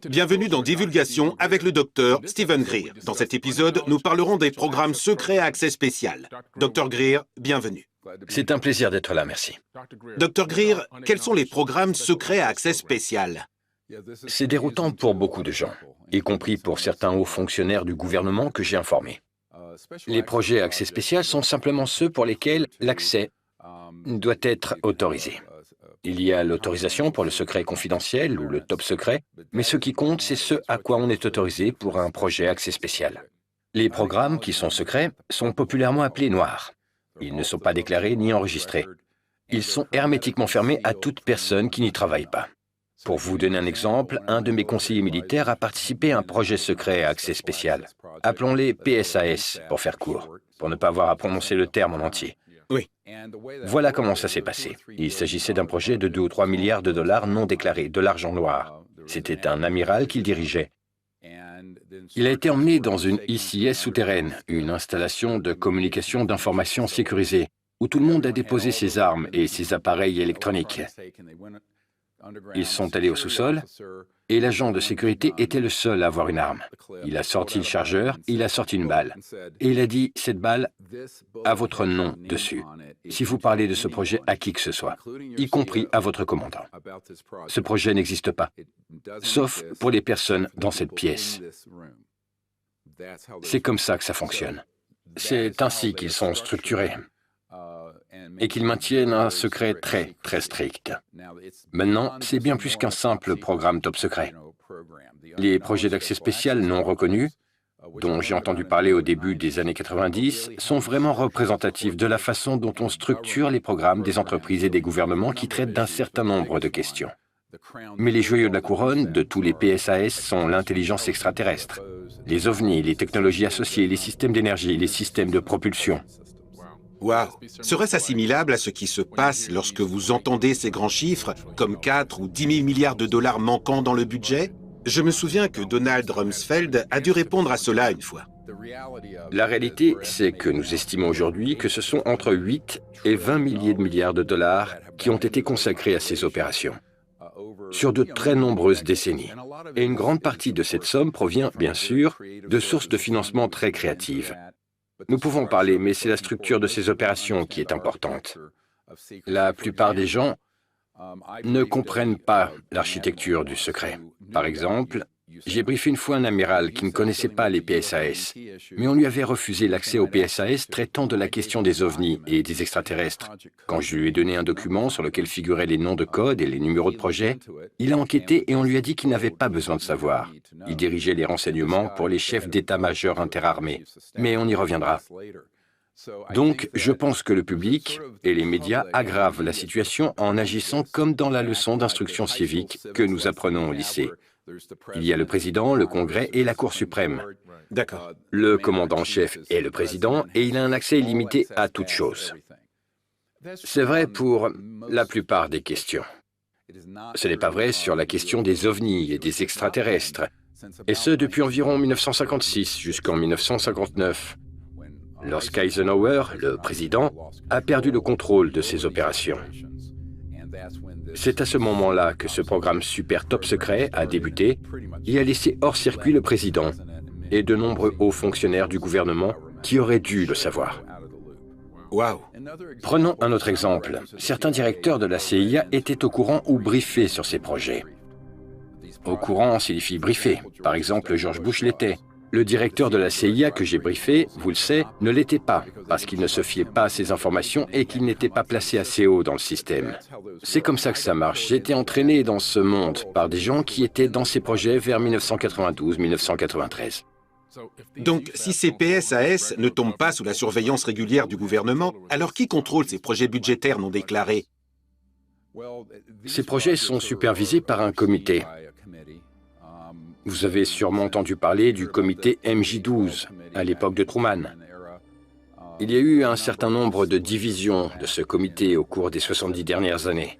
Bienvenue dans Divulgation avec le docteur Stephen Greer. Dans cet épisode, nous parlerons des programmes secrets à accès spécial. Dr Greer, bienvenue. C'est un plaisir d'être là, merci. Dr Greer, quels sont les programmes secrets à accès spécial? C'est déroutant pour beaucoup de gens, y compris pour certains hauts fonctionnaires du gouvernement que j'ai informés. Les projets à accès spécial sont simplement ceux pour lesquels l'accès doit être autorisé. Il y a l'autorisation pour le secret confidentiel ou le top secret, mais ce qui compte, c'est ce à quoi on est autorisé pour un projet accès spécial. Les programmes qui sont secrets sont populairement appelés noirs. Ils ne sont pas déclarés ni enregistrés. Ils sont hermétiquement fermés à toute personne qui n'y travaille pas. Pour vous donner un exemple, un de mes conseillers militaires a participé à un projet secret à accès spécial. Appelons-les PSAS, pour faire court, pour ne pas avoir à prononcer le terme en entier. Oui. Voilà comment ça s'est passé. Il s'agissait d'un projet de 2 ou 3 milliards de dollars non déclarés, de l'argent noir. C'était un amiral qui le dirigeait. Il a été emmené dans une ICS souterraine, une installation de communication d'information sécurisée, où tout le monde a déposé ses armes et ses appareils électroniques. Ils sont allés au sous-sol, et l'agent de sécurité était le seul à avoir une arme. Il a sorti le chargeur, il a sorti une balle. Et il a dit, cette balle a votre nom dessus, si vous parlez de ce projet à qui que ce soit, y compris à votre commandant. Ce projet n'existe pas, sauf pour les personnes dans cette pièce. C'est comme ça que ça fonctionne. C'est ainsi qu'ils sont structurés et qu'ils maintiennent un secret très, très strict. Maintenant, c'est bien plus qu'un simple programme top secret. Les projets d'accès spécial non reconnus, dont j'ai entendu parler au début des années 90, sont vraiment représentatifs de la façon dont on structure les programmes des entreprises et des gouvernements qui traitent d'un certain nombre de questions. Mais les joyaux de la couronne de tous les PSAS sont l'intelligence extraterrestre, les ovnis, les technologies associées, les systèmes d'énergie, les systèmes de propulsion. Waouh! Serait-ce assimilable à ce qui se passe lorsque vous entendez ces grands chiffres, comme 4 ou 10 000 milliards de dollars manquants dans le budget? Je me souviens que Donald Rumsfeld a dû répondre à cela une fois. La réalité, c'est que nous estimons aujourd'hui que ce sont entre 8 et 20 milliers de milliards de dollars qui ont été consacrés à ces opérations, sur de très nombreuses décennies. Et une grande partie de cette somme provient, bien sûr, de sources de financement très créatives. Nous pouvons parler, mais c'est la structure de ces opérations qui est importante. La plupart des gens ne comprennent pas l'architecture du secret. Par exemple, j'ai briefé une fois un amiral qui ne connaissait pas les PSAS, mais on lui avait refusé l'accès aux PSAS traitant de la question des ovnis et des extraterrestres. Quand je lui ai donné un document sur lequel figuraient les noms de code et les numéros de projet, il a enquêté et on lui a dit qu'il n'avait pas besoin de savoir. Il dirigeait les renseignements pour les chefs d'état-major interarmés. Mais on y reviendra. Donc, je pense que le public et les médias aggravent la situation en agissant comme dans la leçon d'instruction civique que nous apprenons au lycée. Il y a le président, le Congrès et la Cour suprême. D'accord. Le commandant-chef est le président et il a un accès illimité à toute chose. C'est vrai pour la plupart des questions. Ce n'est pas vrai sur la question des ovnis et des extraterrestres, et ce depuis environ 1956 jusqu'en 1959, lorsqu'Eisenhower, le président, a perdu le contrôle de ces opérations. C'est à ce moment-là que ce programme super top secret a débuté et a laissé hors circuit le président et de nombreux hauts fonctionnaires du gouvernement qui auraient dû le savoir. Waouh! Prenons un autre exemple. Certains directeurs de la CIA étaient au courant ou briefés sur ces projets. Au courant signifie briefer. Par exemple, George Bush l'était. Le directeur de la CIA que j'ai briefé, vous le savez, ne l'était pas, parce qu'il ne se fiait pas à ces informations et qu'il n'était pas placé assez haut dans le système. C'est comme ça que ça marche. J'ai été entraîné dans ce monde par des gens qui étaient dans ces projets vers 1992-1993. Donc, si ces PSAS ne tombent pas sous la surveillance régulière du gouvernement, alors qui contrôle ces projets budgétaires non déclarés? Ces projets sont supervisés par un comité. Vous avez sûrement entendu parler du comité MJ-12 à l'époque de Truman. Il y a eu un certain nombre de divisions de ce comité au cours des 70 dernières années.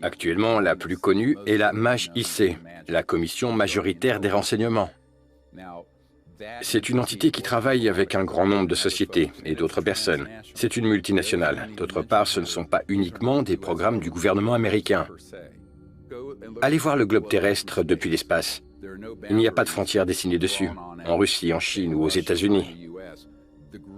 Actuellement, la plus connue est la MAJ-IC, la Commission majoritaire des renseignements. C'est une entité qui travaille avec un grand nombre de sociétés et d'autres personnes. C'est une multinationale. D'autre part, ce ne sont pas uniquement des programmes du gouvernement américain. Allez voir le globe terrestre depuis l'espace. Il n'y a pas de frontières dessinées dessus, en Russie, en Chine ou aux États-Unis.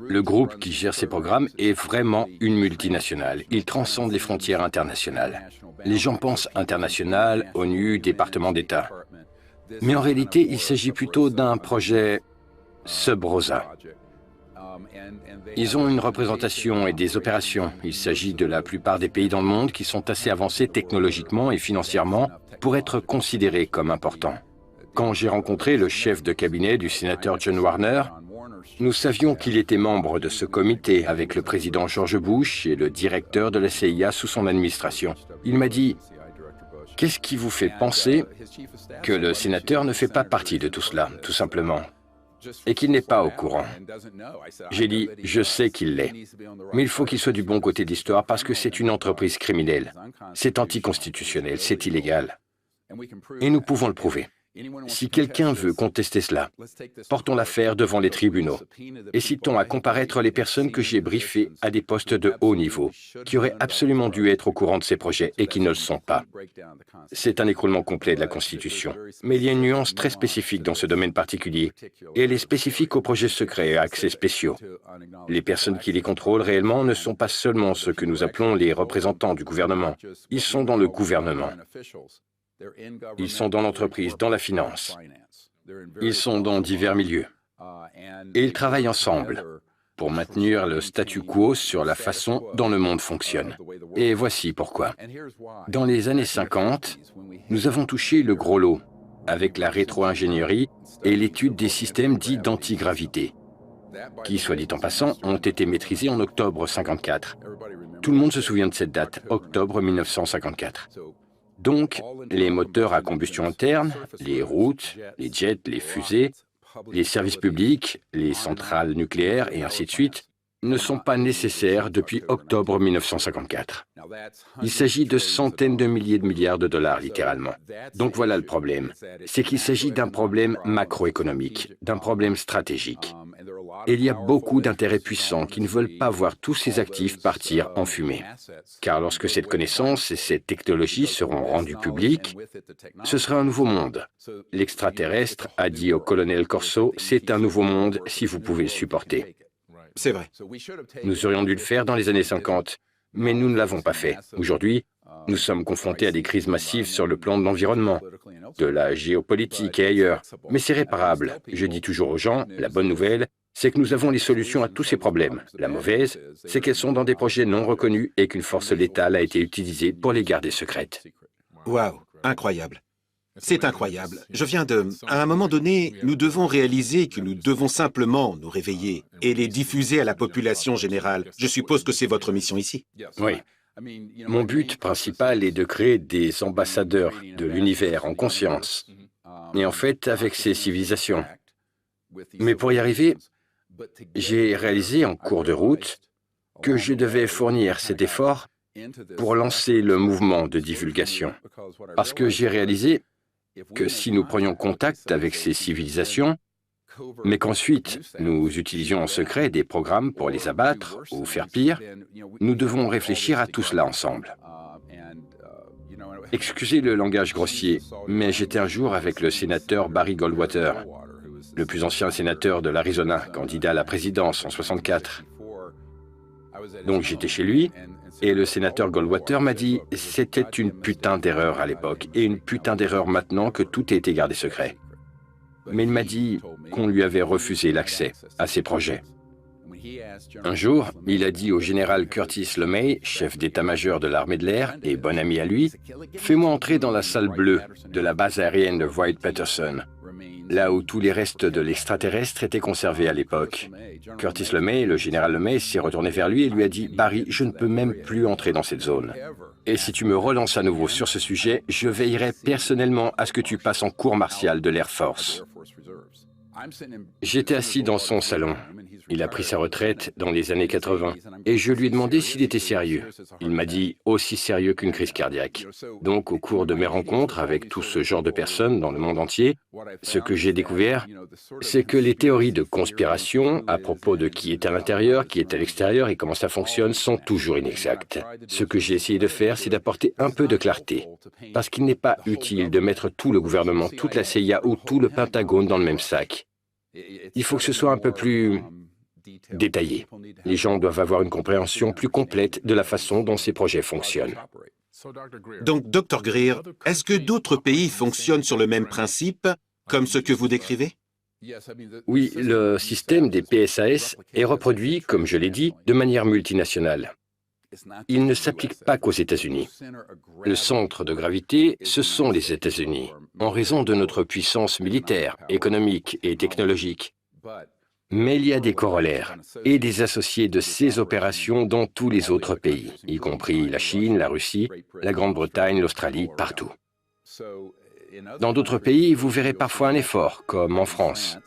Le groupe qui gère ces programmes est vraiment une multinationale. Il transcende les frontières internationales. Les gens pensent international, ONU, département d'État. Mais en réalité, il s'agit plutôt d'un projet sub-rosa. Ils ont une représentation et des opérations. Il s'agit de la plupart des pays dans le monde qui sont assez avancés technologiquement et financièrement pour être considérés comme importants. Quand j'ai rencontré le chef de cabinet du sénateur John Warner, nous savions qu'il était membre de ce comité avec le président George Bush et le directeur de la CIA sous son administration. Il m'a dit « Qu'est-ce qui vous fait penser que le sénateur ne fait pas partie de tout cela, tout simplement, et qu'il n'est pas au courant ?» J'ai dit « Je sais qu'il l'est, mais il faut qu'il soit du bon côté de l'histoire parce que c'est une entreprise criminelle. C'est anticonstitutionnel, c'est illégal. Et nous pouvons le prouver. Si quelqu'un veut contester cela, portons l'affaire devant les tribunaux et citons à comparaître les personnes que j'ai briefées à des postes de haut niveau, qui auraient absolument dû être au courant de ces projets et qui ne le sont pas. C'est un écroulement complet de la Constitution. Mais il y a une nuance très spécifique dans ce domaine particulier, et elle est spécifique aux projets secrets et accès spéciaux. Les personnes qui les contrôlent réellement ne sont pas seulement ceux que nous appelons les représentants du gouvernement. Ils sont dans le gouvernement. Ils sont dans l'entreprise, dans la finance. Ils sont dans divers milieux. Et ils travaillent ensemble pour maintenir le statu quo sur la façon dont le monde fonctionne. Et voici pourquoi. Dans les années 50, nous avons touché le gros lot avec la rétro-ingénierie et l'étude des systèmes dits d'antigravité, qui, soit dit en passant, ont été maîtrisés en octobre 1954. Tout le monde se souvient de cette date, octobre 1954. Donc, les moteurs à combustion interne, les routes, les jets, les fusées, les services publics, les centrales nucléaires et ainsi de suite, ne sont pas nécessaires depuis octobre 1954. Il s'agit de centaines de milliers de milliards de dollars, littéralement. Donc voilà le problème. C'est qu'il s'agit d'un problème macroéconomique, d'un problème stratégique. Et il y a beaucoup d'intérêts puissants qui ne veulent pas voir tous ces actifs partir en fumée. Car lorsque cette connaissance et cette technologie seront rendues publiques, ce sera un nouveau monde. L'extraterrestre a dit au colonel Corso, c'est un nouveau monde si vous pouvez le supporter. C'est vrai. Nous aurions dû le faire dans les années 50, mais nous ne l'avons pas fait. Aujourd'hui, nous sommes confrontés à des crises massives sur le plan de l'environnement, de la géopolitique et ailleurs. Mais c'est réparable. Je dis toujours aux gens, la bonne nouvelle, c'est que nous avons les solutions à tous ces problèmes. La mauvaise, c'est qu'elles sont dans des projets non reconnus et qu'une force létale a été utilisée pour les garder secrètes. Waouh, incroyable. C'est incroyable. À un moment donné, nous devons réaliser que nous devons simplement nous réveiller et les diffuser à la population générale. Je suppose que c'est votre mission ici. Oui. Mon but principal est de créer des ambassadeurs de l'univers en conscience, et en fait avec ces civilisations. Mais pour y arriver, j'ai réalisé en cours de route que je devais fournir cet effort pour lancer le mouvement de divulgation. Parce que j'ai réalisé que si nous prenions contact avec ces civilisations, mais qu'ensuite nous utilisions en secret des programmes pour les abattre ou faire pire, nous devons réfléchir à tout cela ensemble. Excusez le langage grossier, mais j'étais un jour avec le sénateur Barry Goldwater, le plus ancien sénateur de l'Arizona, candidat à la présidence en 1964. Donc j'étais chez lui, et le sénateur Goldwater m'a dit « C'était une putain d'erreur à l'époque, et une putain d'erreur maintenant que tout a été gardé secret. » Mais il m'a dit qu'on lui avait refusé l'accès à ses projets. Un jour, il a dit au général Curtis LeMay, chef d'état-major de l'armée de l'air et bon ami à lui, « Fais-moi entrer dans la salle bleue de la base aérienne de Wright-Patterson, là où tous les restes de l'extraterrestre étaient conservés à l'époque. » Curtis LeMay, le général LeMay, s'est retourné vers lui et lui a dit « Barry, je ne peux même plus entrer dans cette zone. Et si tu me relances à nouveau sur ce sujet, je veillerai personnellement à ce que tu passes en cour martiale de l'Air Force. » J'étais assis dans son salon Il a pris sa retraite dans les années 80 et je lui ai demandé s'il était sérieux. Il m'a dit aussi sérieux qu'une crise cardiaque. Donc, au cours de mes rencontres avec tout ce genre de personnes dans le monde entier, ce que j'ai découvert, c'est que les théories de conspiration à propos de qui est à l'intérieur, qui est à l'extérieur et comment ça fonctionne sont toujours inexactes. Ce que j'ai essayé de faire, c'est d'apporter un peu de clarté, parce qu'il n'est pas utile de mettre tout le gouvernement, toute la CIA ou tout le Pentagone dans le même sac. Il faut que ce soit un peu plus détaillé. Les gens doivent avoir une compréhension plus complète de la façon dont ces projets fonctionnent. Donc, Dr. Greer, est-ce que d'autres pays fonctionnent sur le même principe, comme ce que vous décrivez? Oui, le système des PSAS est reproduit, comme je l'ai dit, de manière multinationale. Il ne s'applique pas qu'aux États-Unis. Le centre de gravité, ce sont les États-Unis, en raison de notre puissance militaire, économique et technologique. Mais il y a des corollaires et des associés de ces opérations dans tous les autres pays, y compris la Chine, la Russie, la Grande-Bretagne, l'Australie, partout. Dans d'autres pays, vous verrez parfois un effort, comme en France.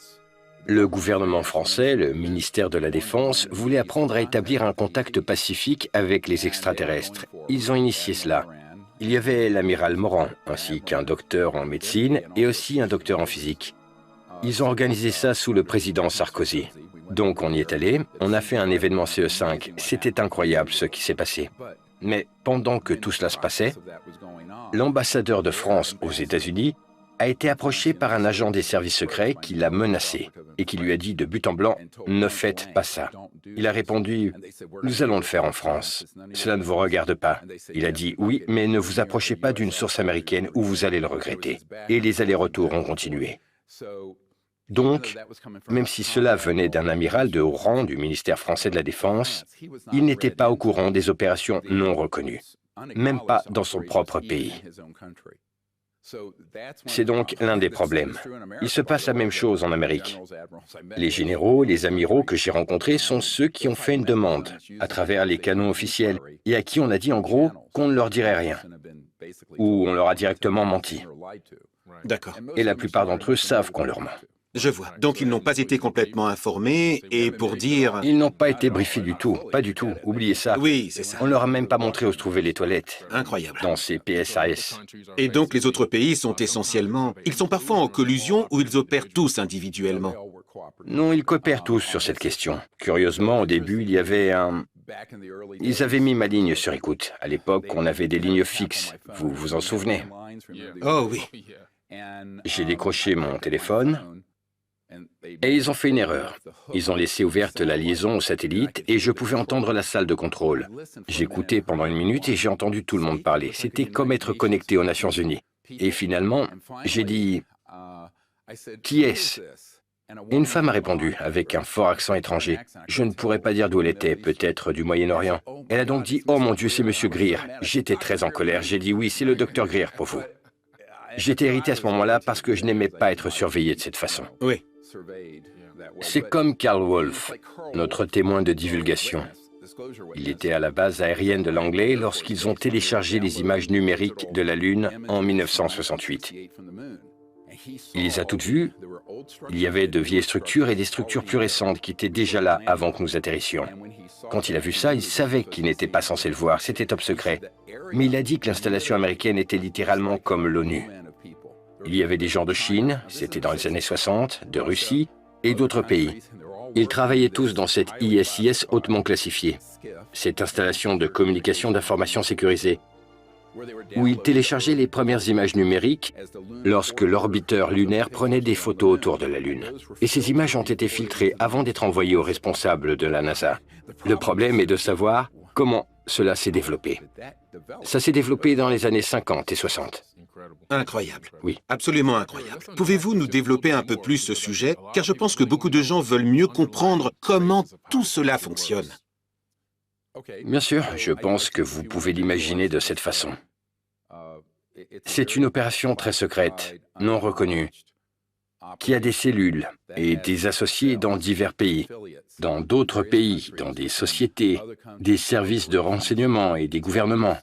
Le gouvernement français, le ministère de la Défense, voulait apprendre à établir un contact pacifique avec les extraterrestres. Ils ont initié cela. Il y avait l'amiral Morand, ainsi qu'un docteur en médecine et aussi un docteur en physique. Ils ont organisé ça sous le président Sarkozy. Donc on y est allé, on a fait un événement CE5. C'était incroyable ce qui s'est passé. Mais pendant que tout cela se passait, l'ambassadeur de France aux États-Unis a été approché par un agent des services secrets qui l'a menacé et qui lui a dit de but en blanc « Ne faites pas ça ». Il a répondu « Nous allons le faire en France. Cela ne vous regarde pas ». Il a dit « Oui, mais ne vous approchez pas d'une source américaine ou vous allez le regretter ». Et les allers-retours ont continué. Donc, même si cela venait d'un amiral de haut rang du ministère français de la Défense, il n'était pas au courant des opérations non reconnues, même pas dans son propre pays. C'est donc l'un des problèmes. Il se passe la même chose en Amérique. Les généraux et les amiraux que j'ai rencontrés sont ceux qui ont fait une demande à travers les canaux officiels et à qui on a dit en gros qu'on ne leur dirait rien, ou on leur a directement menti. D'accord. Et la plupart d'entre eux savent qu'on leur ment. Je vois. Donc, ils n'ont pas été complètement informés, et pour dire... Ils n'ont pas été briefés du tout, pas du tout, oubliez ça. Oui, c'est ça. On ne leur a même pas montré où se trouvaient les toilettes. Incroyable. Dans ces PSAS. Et donc, les autres pays sont essentiellement... Ils sont parfois en collusion ou ils opèrent tous individuellement? Non, ils coopèrent tous sur cette question. Curieusement, au début, il y avait un... Ils avaient mis ma ligne sur écoute. À l'époque, on avait des lignes fixes. Vous vous en souvenez? Oh oui. J'ai décroché mon téléphone et ils ont fait une erreur. Ils ont laissé ouverte la liaison au satellite et je pouvais entendre la salle de contrôle. J'écoutais pendant 1 minute et j'ai entendu tout le monde parler. C'était comme être connecté aux Nations Unies. Et finalement, j'ai dit « Qui est-ce » Et une femme a répondu, avec un fort accent étranger. Je ne pourrais pas dire d'où elle était, peut-être du Moyen-Orient. Elle a donc dit « Oh mon Dieu, c'est Monsieur Greer ». J'étais très en colère. J'ai dit « Oui, c'est le docteur Greer pour vous ». J'étais irrité à ce moment-là parce que je n'aimais pas être surveillé de cette façon. Oui. C'est comme Carl Wolf, notre témoin de divulgation. Il était à la base aérienne de Langley lorsqu'ils ont téléchargé les images numériques de la Lune en 1968. Il les a toutes vues. Il y avait de vieilles structures et des structures plus récentes qui étaient déjà là avant que nous atterrissions. Quand il a vu ça, il savait qu'il n'était pas censé le voir, c'était top secret. Mais il a dit que l'installation américaine était littéralement comme l'ONU. Il y avait des gens de Chine, c'était dans les années 60, de Russie et d'autres pays. Ils travaillaient tous dans cette ISIS hautement classifiée, cette installation de communication d'informations sécurisée, où ils téléchargeaient les premières images numériques lorsque l'orbiteur lunaire prenait des photos autour de la Lune. Et ces images ont été filtrées avant d'être envoyées aux responsables de la NASA. Le problème est de savoir comment cela s'est développé. Ça s'est développé dans les années 50 et 60. Incroyable. Oui. Absolument incroyable. Pouvez-vous nous développer un peu plus ce sujet? Car je pense que beaucoup de gens veulent mieux comprendre comment tout cela fonctionne. Bien sûr, je pense que vous pouvez l'imaginer de cette façon. C'est une opération très secrète, non reconnue, qui a des cellules et des associés dans divers pays, dans d'autres pays, dans des sociétés, des services de renseignement et des gouvernements.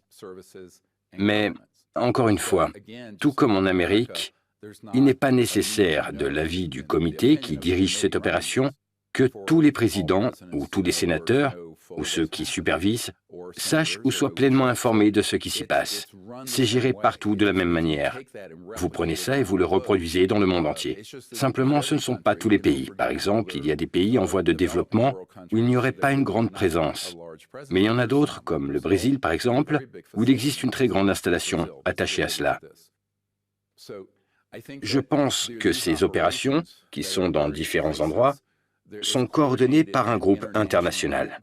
Mais, encore une fois, tout comme en Amérique, il n'est pas nécessaire de l'avis du comité qui dirige cette opération que tous les présidents ou tous les sénateurs ou ceux qui supervisent sachent ou soient pleinement informés de ce qui s'y passe. C'est géré partout de la même manière. Vous prenez ça et vous le reproduisez dans le monde entier. Simplement, ce ne sont pas tous les pays. Par exemple, il y a des pays en voie de développement où il n'y aurait pas une grande présence. Mais il y en a d'autres, comme le Brésil par exemple, où il existe une très grande installation attachée à cela. Je pense que ces opérations, qui sont dans différents endroits, sont coordonnées par un groupe international.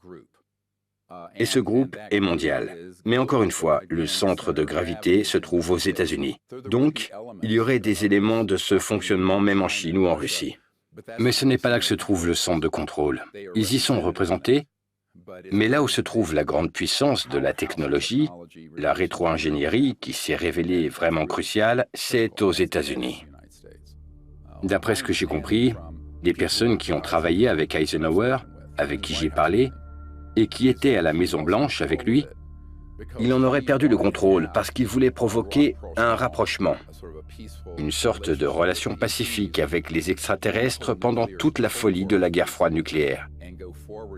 Et ce groupe est mondial. Mais encore une fois, le centre de gravité se trouve aux États-Unis. Donc, il y aurait des éléments de ce fonctionnement même en Chine ou en Russie. Mais ce n'est pas là que se trouve le centre de contrôle. Ils y sont représentés, mais là où se trouve la grande puissance de la technologie, la rétro-ingénierie qui s'est révélée vraiment cruciale, c'est aux États-Unis. D'après ce que j'ai compris, des personnes qui ont travaillé avec Eisenhower, avec qui j'ai parlé, et qui étaient à la Maison-Blanche avec lui, il en aurait perdu le contrôle parce qu'il voulait provoquer un rapprochement, une sorte de relation pacifique avec les extraterrestres pendant toute la folie de la guerre froide nucléaire,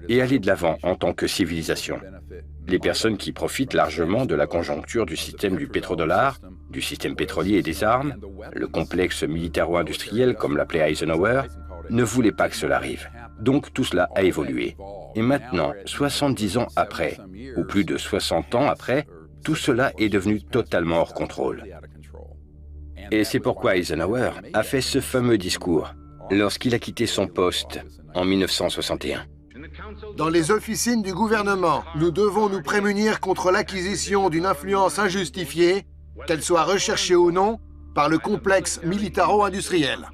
et aller de l'avant en tant que civilisation. Les personnes qui profitent largement de la conjoncture du système du pétrodollar, du système pétrolier et des armes, le complexe militaro-industriel comme l'appelait Eisenhower, ne voulaient pas que cela arrive. Donc tout cela a évolué. Et maintenant, 70 ans après, ou plus de 60 ans après, tout cela est devenu totalement hors contrôle. Et c'est pourquoi Eisenhower a fait ce fameux discours lorsqu'il a quitté son poste en 1961. Dans les officines du gouvernement, nous devons nous prémunir contre l'acquisition d'une influence injustifiée, qu'elle soit recherchée ou non, par le complexe militaro-industriel.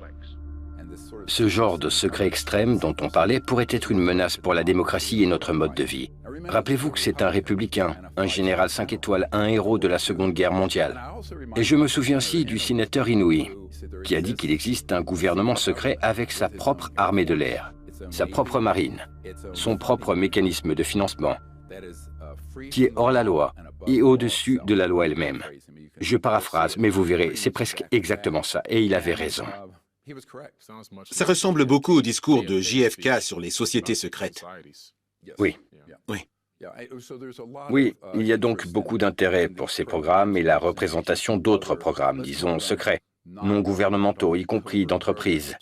Ce genre de secret extrême dont on parlait pourrait être une menace pour la démocratie et notre mode de vie. Rappelez-vous que c'est un républicain, un général 5 étoiles, un héros de la Seconde Guerre mondiale. Et je me souviens aussi du sénateur Inouye, qui a dit qu'il existe un gouvernement secret avec sa propre armée de l'air, sa propre marine, son propre mécanisme de financement, qui est hors la loi et au-dessus de la loi elle-même. Je paraphrase, mais vous verrez, c'est presque exactement ça, et il avait raison. Ça ressemble beaucoup au discours de JFK sur les sociétés secrètes. Oui. Oui. Oui, il y a donc beaucoup d'intérêt pour ces programmes et la représentation d'autres programmes, disons secrets, non gouvernementaux, y compris d'entreprises.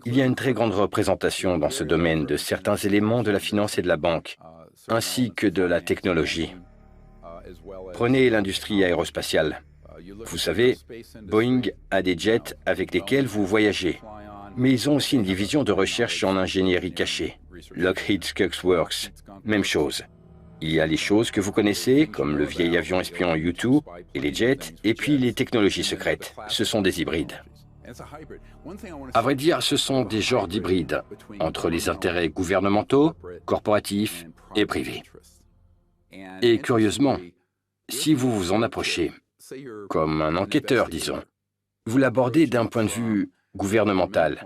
Il y a une très grande représentation dans ce domaine de certains éléments de la finance et de la banque, ainsi que de la technologie. Prenez l'industrie aérospatiale. Vous savez, Boeing a des jets avec lesquels vous voyagez, mais ils ont aussi une division de recherche en ingénierie cachée, Lockheed Skunk Works, même chose. Il y a les choses que vous connaissez, comme le vieil avion espion U-2 et les jets, et puis les technologies secrètes. Ce sont des hybrides. À vrai dire, ce sont des genres d'hybrides entre les intérêts gouvernementaux, corporatifs et privés. Et curieusement, si vous vous en approchez, comme un enquêteur, disons, vous l'abordez d'un point de vue gouvernemental,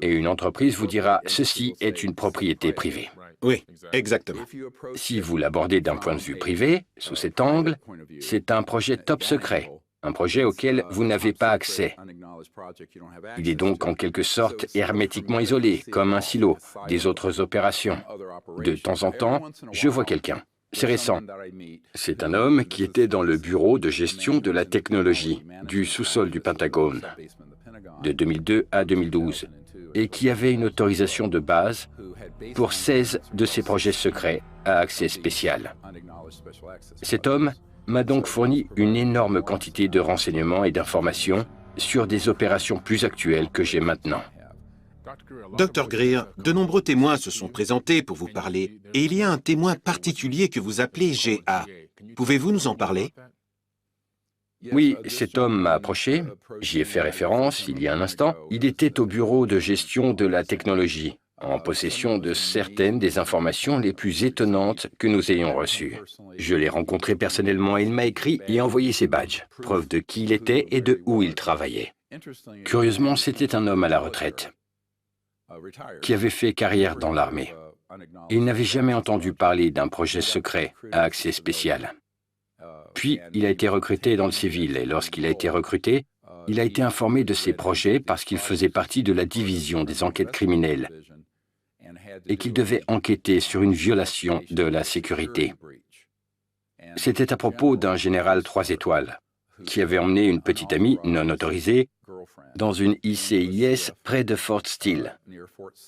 et une entreprise vous dira « ceci est une propriété privée ». Oui, exactement. Si vous l'abordez d'un point de vue privé, sous cet angle, c'est un projet top secret, un projet auquel vous n'avez pas accès. Il est donc en quelque sorte hermétiquement isolé, comme un silo, des autres opérations. De temps en temps, je vois quelqu'un. C'est récent. C'est un homme qui était dans le bureau de gestion de la technologie du sous-sol du Pentagone, de 2002 à 2012, et qui avait une autorisation de base pour 16 de ses projets secrets à accès spécial. Cet homme m'a donc fourni une énorme quantité de renseignements et d'informations sur des opérations plus actuelles que j'ai maintenant. Dr Greer, de nombreux témoins se sont présentés pour vous parler, et il y a un témoin particulier que vous appelez GA. Pouvez-vous nous en parler? Oui, cet homme m'a approché, j'y ai fait référence il y a un instant. Il était au bureau de gestion de la technologie, en possession de certaines des informations les plus étonnantes que nous ayons reçues. Je l'ai rencontré personnellement et il m'a écrit et envoyé ses badges, preuve de qui il était et de où il travaillait. Curieusement, c'était un homme à la retraite, qui avait fait carrière dans l'armée. Il n'avait jamais entendu parler d'un projet secret à accès spécial. Puis, il a été recruté dans le civil, et lorsqu'il a été recruté, il a été informé de ces projets parce qu'il faisait partie de la division des enquêtes criminelles. et qu'il devait enquêter sur une violation de la sécurité. C'était à propos d'un général 3 étoiles qui avait emmené une petite amie non autorisée dans une ICIS près de Fort Steele,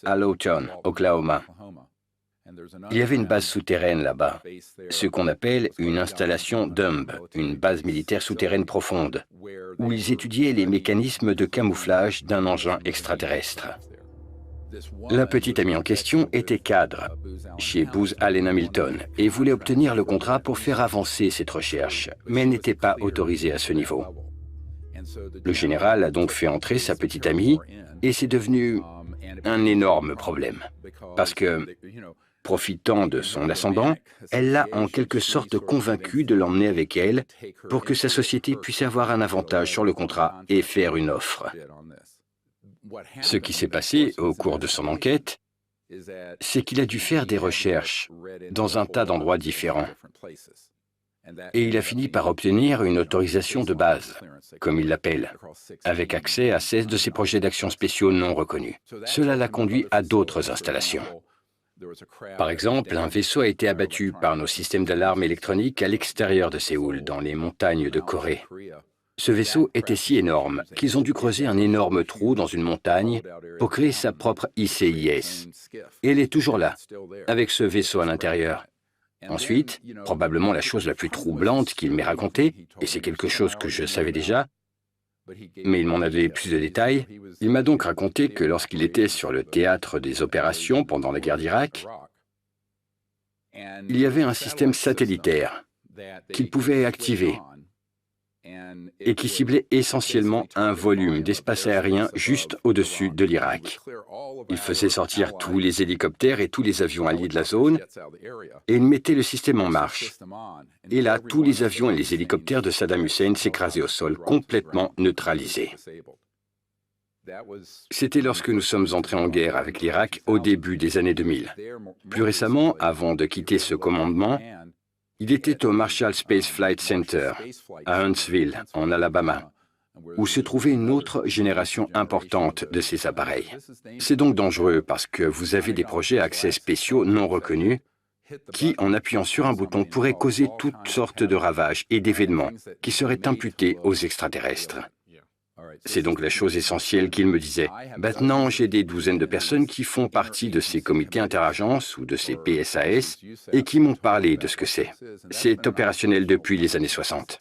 à Lawton, Oklahoma. Il y avait une base souterraine là-bas, ce qu'on appelle une installation DUMB, une base militaire souterraine profonde, où ils étudiaient les mécanismes de camouflage d'un engin extraterrestre. La petite amie en question était cadre chez Booz Allen Hamilton et voulait obtenir le contrat pour faire avancer cette recherche, mais n'était pas autorisée à ce niveau. Le général a donc fait entrer sa petite amie et c'est devenu un énorme problème, parce que, profitant de son ascendant, elle l'a en quelque sorte convaincu de l'emmener avec elle pour que sa société puisse avoir un avantage sur le contrat et faire une offre. Ce qui s'est passé au cours de son enquête, c'est qu'il a dû faire des recherches dans un tas d'endroits différents. Et il a fini par obtenir une autorisation de base, comme il l'appelle, avec accès à 16 de ses projets d'action spéciaux non reconnus. Cela l'a conduit à d'autres installations. Par exemple, un vaisseau a été abattu par nos systèmes d'alarme électronique à l'extérieur de Séoul, dans les montagnes de Corée. Ce vaisseau était si énorme qu'ils ont dû creuser un énorme trou dans une montagne pour créer sa propre ICIS. Et elle est toujours là, avec ce vaisseau à l'intérieur. Ensuite, probablement la chose la plus troublante qu'il m'ait racontée, et c'est quelque chose que je savais déjà, mais il m'en a donné plus de détails, il m'a donc raconté que lorsqu'il était sur le théâtre des opérations pendant la guerre d'Irak, il y avait un système satellitaire qu'il pouvait activer et qui ciblait essentiellement un volume d'espace aérien juste au-dessus de l'Irak. Il faisait sortir tous les hélicoptères et tous les avions alliés de la zone et il mettait le système en marche. Et là, tous les avions et les hélicoptères de Saddam Hussein s'écrasaient au sol, complètement neutralisés. C'était lorsque nous sommes entrés en guerre avec l'Irak au début des années 2000. Plus récemment, avant de quitter ce commandement, il était au Marshall Space Flight Center, à Huntsville, en Alabama, où se trouvait une autre génération importante de ces appareils. C'est donc dangereux parce que vous avez des projets à accès spéciaux non reconnus qui, en appuyant sur un bouton, pourraient causer toutes sortes de ravages et d'événements qui seraient imputés aux extraterrestres. C'est donc la chose essentielle qu'il me disait. Maintenant, j'ai des douzaines de personnes qui font partie de ces comités interagences ou de ces PSAS et qui m'ont parlé de ce que c'est. C'est opérationnel depuis les années 60.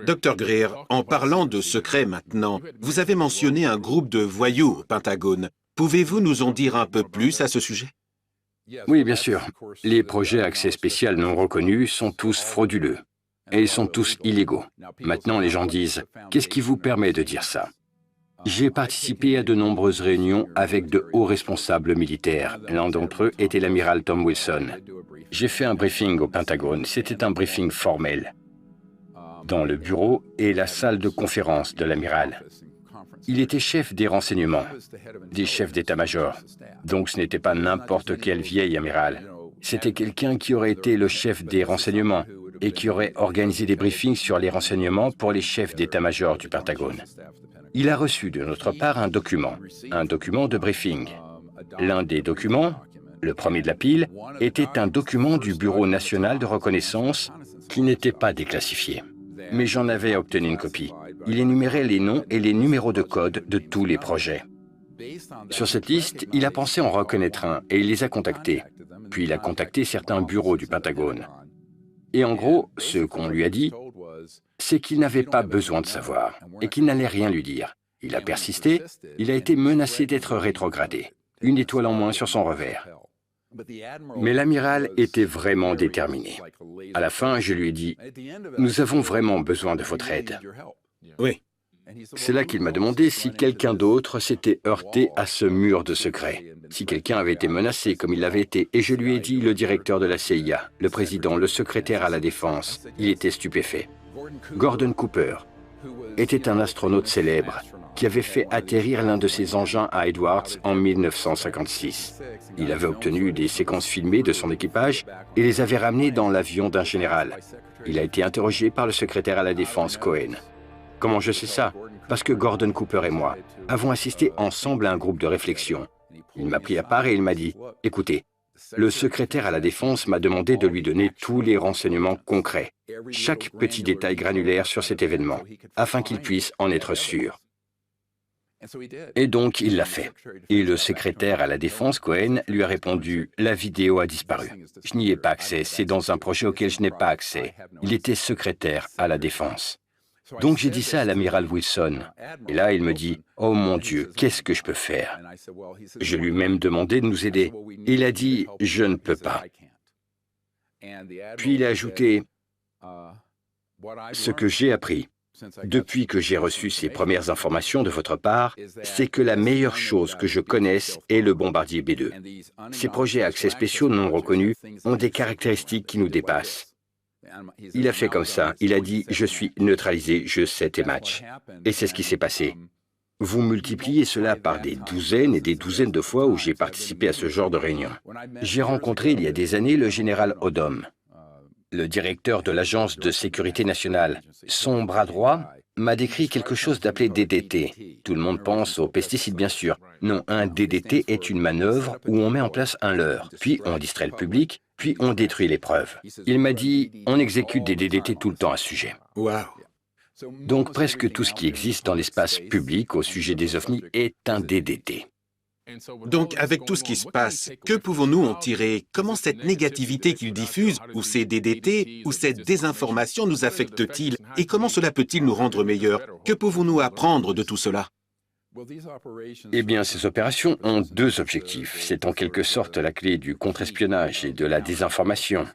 Dr Greer, en parlant de secret maintenant, vous avez mentionné un groupe de voyous au Pentagone. Pouvez-vous nous en dire un peu plus à ce sujet? Oui, bien sûr. Les projets à accès spécial non reconnus sont tous frauduleux. Et ils sont tous illégaux. Maintenant, les gens disent « Qu'est-ce qui vous permet de dire ça ?» J'ai participé à de nombreuses réunions avec de hauts responsables militaires. L'un d'entre eux était l'amiral Tom Wilson. J'ai fait un briefing au Pentagone. C'était un briefing formel, dans le bureau et la salle de conférence de l'amiral. Il était chef des renseignements, des chefs d'état-major. Donc ce n'était pas n'importe quel vieil amiral. C'était quelqu'un qui aurait été le chef des renseignements et qui aurait organisé des briefings sur les renseignements pour les chefs d'état-major du Pentagone. Il a reçu de notre part un document de briefing. L'un des documents, le premier de la pile, était un document du Bureau national de reconnaissance qui n'était pas déclassifié. Mais j'en avais obtenu une copie. Il énumérait les noms et les numéros de code de tous les projets. Sur cette liste, il a pensé en reconnaître un et il les a contactés. Puis il a contacté certains bureaux du Pentagone. Et en gros, ce qu'on lui a dit, c'est qu'il n'avait pas besoin de savoir et qu'il n'allait rien lui dire. Il a persisté, il a été menacé d'être rétrogradé, une étoile en moins sur son revers. Mais l'amiral était vraiment déterminé. À la fin, je lui ai dit, « Nous avons vraiment besoin de votre aide. » Oui. C'est là qu'il m'a demandé si quelqu'un d'autre s'était heurté à ce mur de secret, si quelqu'un avait été menacé comme il l'avait été, et je lui ai dit le directeur de la CIA, le président, le secrétaire à la Défense. Il était stupéfait. Gordon Cooper était un astronaute célèbre qui avait fait atterrir l'un de ses engins à Edwards en 1956. Il avait obtenu des séquences filmées de son équipage et les avait ramenées dans l'avion d'un général. Il a été interrogé par le secrétaire à la Défense, Cohen. Comment je sais ça? Parce que Gordon Cooper et moi avons assisté ensemble à un groupe de réflexion. Il m'a pris à part et il m'a dit, « Écoutez, le secrétaire à la Défense m'a demandé de lui donner tous les renseignements concrets, chaque petit détail granulaire sur cet événement, afin qu'il puisse en être sûr. » Et donc, il l'a fait. Et le secrétaire à la Défense, Cohen, lui a répondu « La vidéo a disparu. Je n'y ai pas accès, c'est dans un projet auquel je n'ai pas accès. » Il était secrétaire à la Défense. Donc j'ai dit ça à l'amiral Wilson. Et là, il me dit « Oh mon Dieu, qu'est-ce que je peux faire ?» Je lui ai même demandé de nous aider. Et il a dit « Je ne peux pas. » Puis il a ajouté « Ce que j'ai appris depuis que j'ai reçu ces premières informations de votre part, c'est que la meilleure chose que je connaisse est le bombardier B-2. Ces projets à accès spéciaux non reconnus ont des caractéristiques qui nous dépassent. » Il a fait comme ça. Il a dit « Je suis neutralisé, je sais tes matchs. » Et c'est ce qui s'est passé. Vous multipliez cela par des douzaines et des douzaines de fois où j'ai participé à ce genre de réunion. J'ai rencontré il y a des années le général Odom, le directeur de l'Agence de sécurité nationale. Son bras droit m'a décrit quelque chose d'appelé DDT. Tout le monde pense aux pesticides, bien sûr. Non, un DDT est une manœuvre où on met en place un leurre, puis on distrait le public, puis on détruit les preuves. Il m'a dit, on exécute des DDT tout le temps à ce sujet. Waouh! Donc presque tout ce qui existe dans l'espace public au sujet des ovnis est un DDT. Donc, avec tout ce qui se passe, que pouvons-nous en tirer? Comment cette négativité qu'ils diffusent, ou ces DDT, ou cette désinformation nous affecte-t-il? Et comment cela peut-il nous rendre meilleurs? Que pouvons-nous apprendre de tout cela? Eh bien, ces opérations ont deux objectifs. C'est en quelque sorte la clé du contre-espionnage et de la désinformation.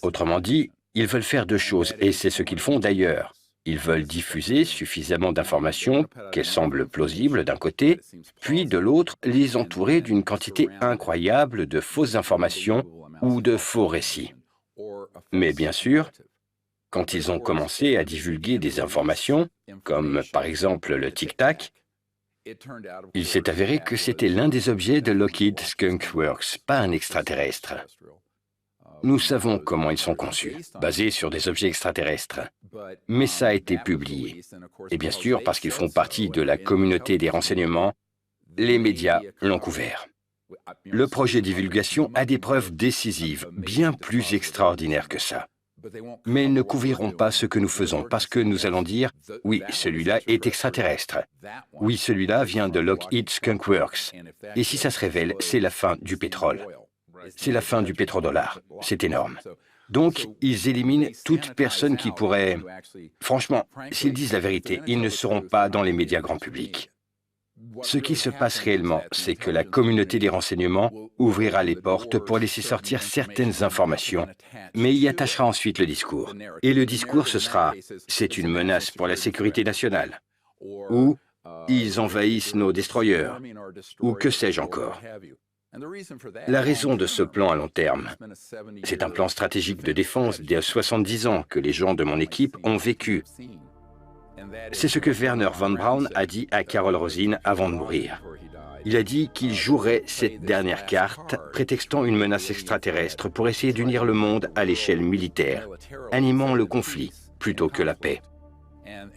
Autrement dit, ils veulent faire deux choses, et c'est ce qu'ils font d'ailleurs. Ils veulent diffuser suffisamment d'informations qu'elles semblent plausibles d'un côté, puis de l'autre, les entourer d'une quantité incroyable de fausses informations ou de faux récits. Mais bien sûr, quand ils ont commencé à divulguer des informations, comme par exemple le Tic-Tac, il s'est avéré que c'était l'un des objets de Lockheed Skunk Works, pas un extraterrestre. Nous savons comment ils sont conçus, basés sur des objets extraterrestres. Mais ça a été publié. Et bien sûr, parce qu'ils font partie de la communauté des renseignements, les médias l'ont couvert. Le projet de divulgation a des preuves décisives, bien plus extraordinaires que ça. Mais ils ne couvriront pas ce que nous faisons, parce que nous allons dire « Oui, celui-là est extraterrestre. Oui, celui-là vient de Lockheed Skunk Works. » Et si ça se révèle, c'est la fin du pétrole. C'est la fin du pétrodollar. C'est énorme. Donc, ils éliminent toute personne qui pourrait... Franchement, s'ils disent la vérité, ils ne seront pas dans les médias grand public. Ce qui se passe réellement, c'est que la communauté des renseignements ouvrira les portes pour laisser sortir certaines informations, mais y attachera ensuite le discours. Et le discours, ce sera « c'est une menace pour la sécurité nationale » ou « ils envahissent nos destroyers » ou que sais-je encore. La raison de ce plan à long terme, c'est un plan stratégique de défense d'il y a 70 ans que les gens de mon équipe ont vécu. C'est ce que Werner von Braun a dit à Carol Rosin avant de mourir. Il a dit qu'il jouerait cette dernière carte, prétextant une menace extraterrestre pour essayer d'unir le monde à l'échelle militaire, animant le conflit plutôt que la paix.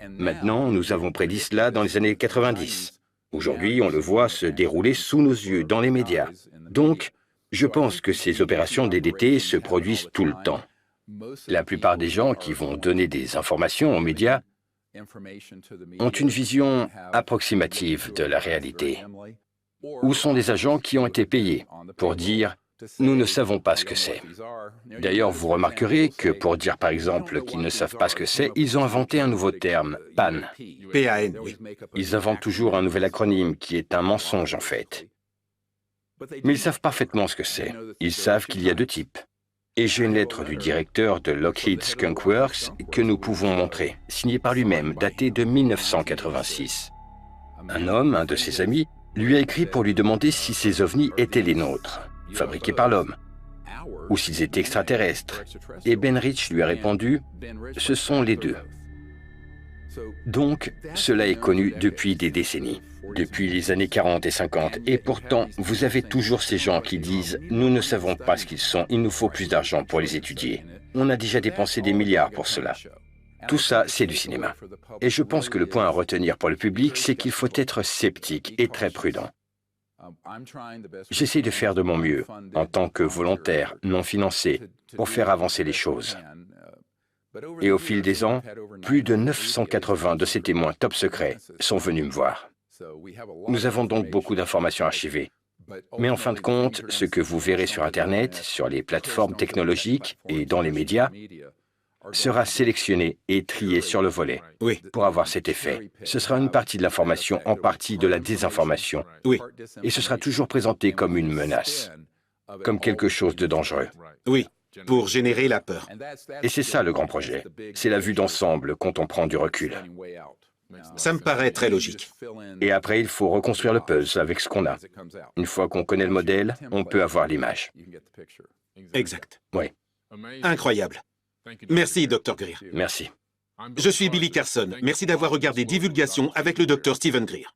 Maintenant, nous avons prédit cela dans les années 90. Aujourd'hui, on le voit se dérouler sous nos yeux, dans les médias. Donc, je pense que ces opérations DDT se produisent tout le temps. La plupart des gens qui vont donner des informations aux médias ont une vision approximative de la réalité, ou sont des agents qui ont été payés pour dire « nous ne savons pas ce que c'est ». D'ailleurs, vous remarquerez que pour dire par exemple qu'ils ne savent pas ce que c'est, ils ont inventé un nouveau terme, PAN. P-A-N, oui. Ils inventent toujours un nouvel acronyme qui est un mensonge en fait. Mais ils savent parfaitement ce que c'est. Ils savent qu'il y a deux types. Et j'ai une lettre du directeur de Lockheed Skunk Works que nous pouvons montrer, signée par lui-même, datée de 1986. Un homme, un de ses amis, lui a écrit pour lui demander si ces ovnis étaient les nôtres, fabriqués par l'homme, ou s'ils étaient extraterrestres. Et Ben Rich lui a répondu « ce sont les deux ». Donc, cela est connu depuis des décennies, depuis les années 40 et 50. Et pourtant, vous avez toujours ces gens qui disent « nous ne savons pas ce qu'ils sont, il nous faut plus d'argent pour les étudier. On a déjà dépensé des milliards pour cela. » Tout ça, c'est du cinéma. Et je pense que le point à retenir pour le public, c'est qu'il faut être sceptique et très prudent. J'essaie de faire de mon mieux, en tant que volontaire non financé, pour faire avancer les choses. Et au fil des ans, plus de 980 de ces témoins top secrets sont venus me voir. Nous avons donc beaucoup d'informations archivées. Mais en fin de compte, ce que vous verrez sur Internet, sur les plateformes technologiques et dans les médias, sera sélectionné et trié sur le volet. Oui, Pour avoir cet effet, ce sera une partie de l'information, en partie de la désinformation. oui, Et ce sera toujours présenté comme une menace, comme quelque chose de dangereux. oui, pour générer la peur. Et c'est ça le grand projet. C'est la vue d'ensemble quand on prend du recul. Ça me paraît très logique. Et après, il faut reconstruire le puzzle avec ce qu'on a. Une fois qu'on connaît le modèle, on peut avoir l'image. Exact. Oui, Incroyable. Merci, Dr. Greer. merci. Je suis Billy Carson. Merci d'avoir regardé Divulgation avec le Dr. Stephen Greer.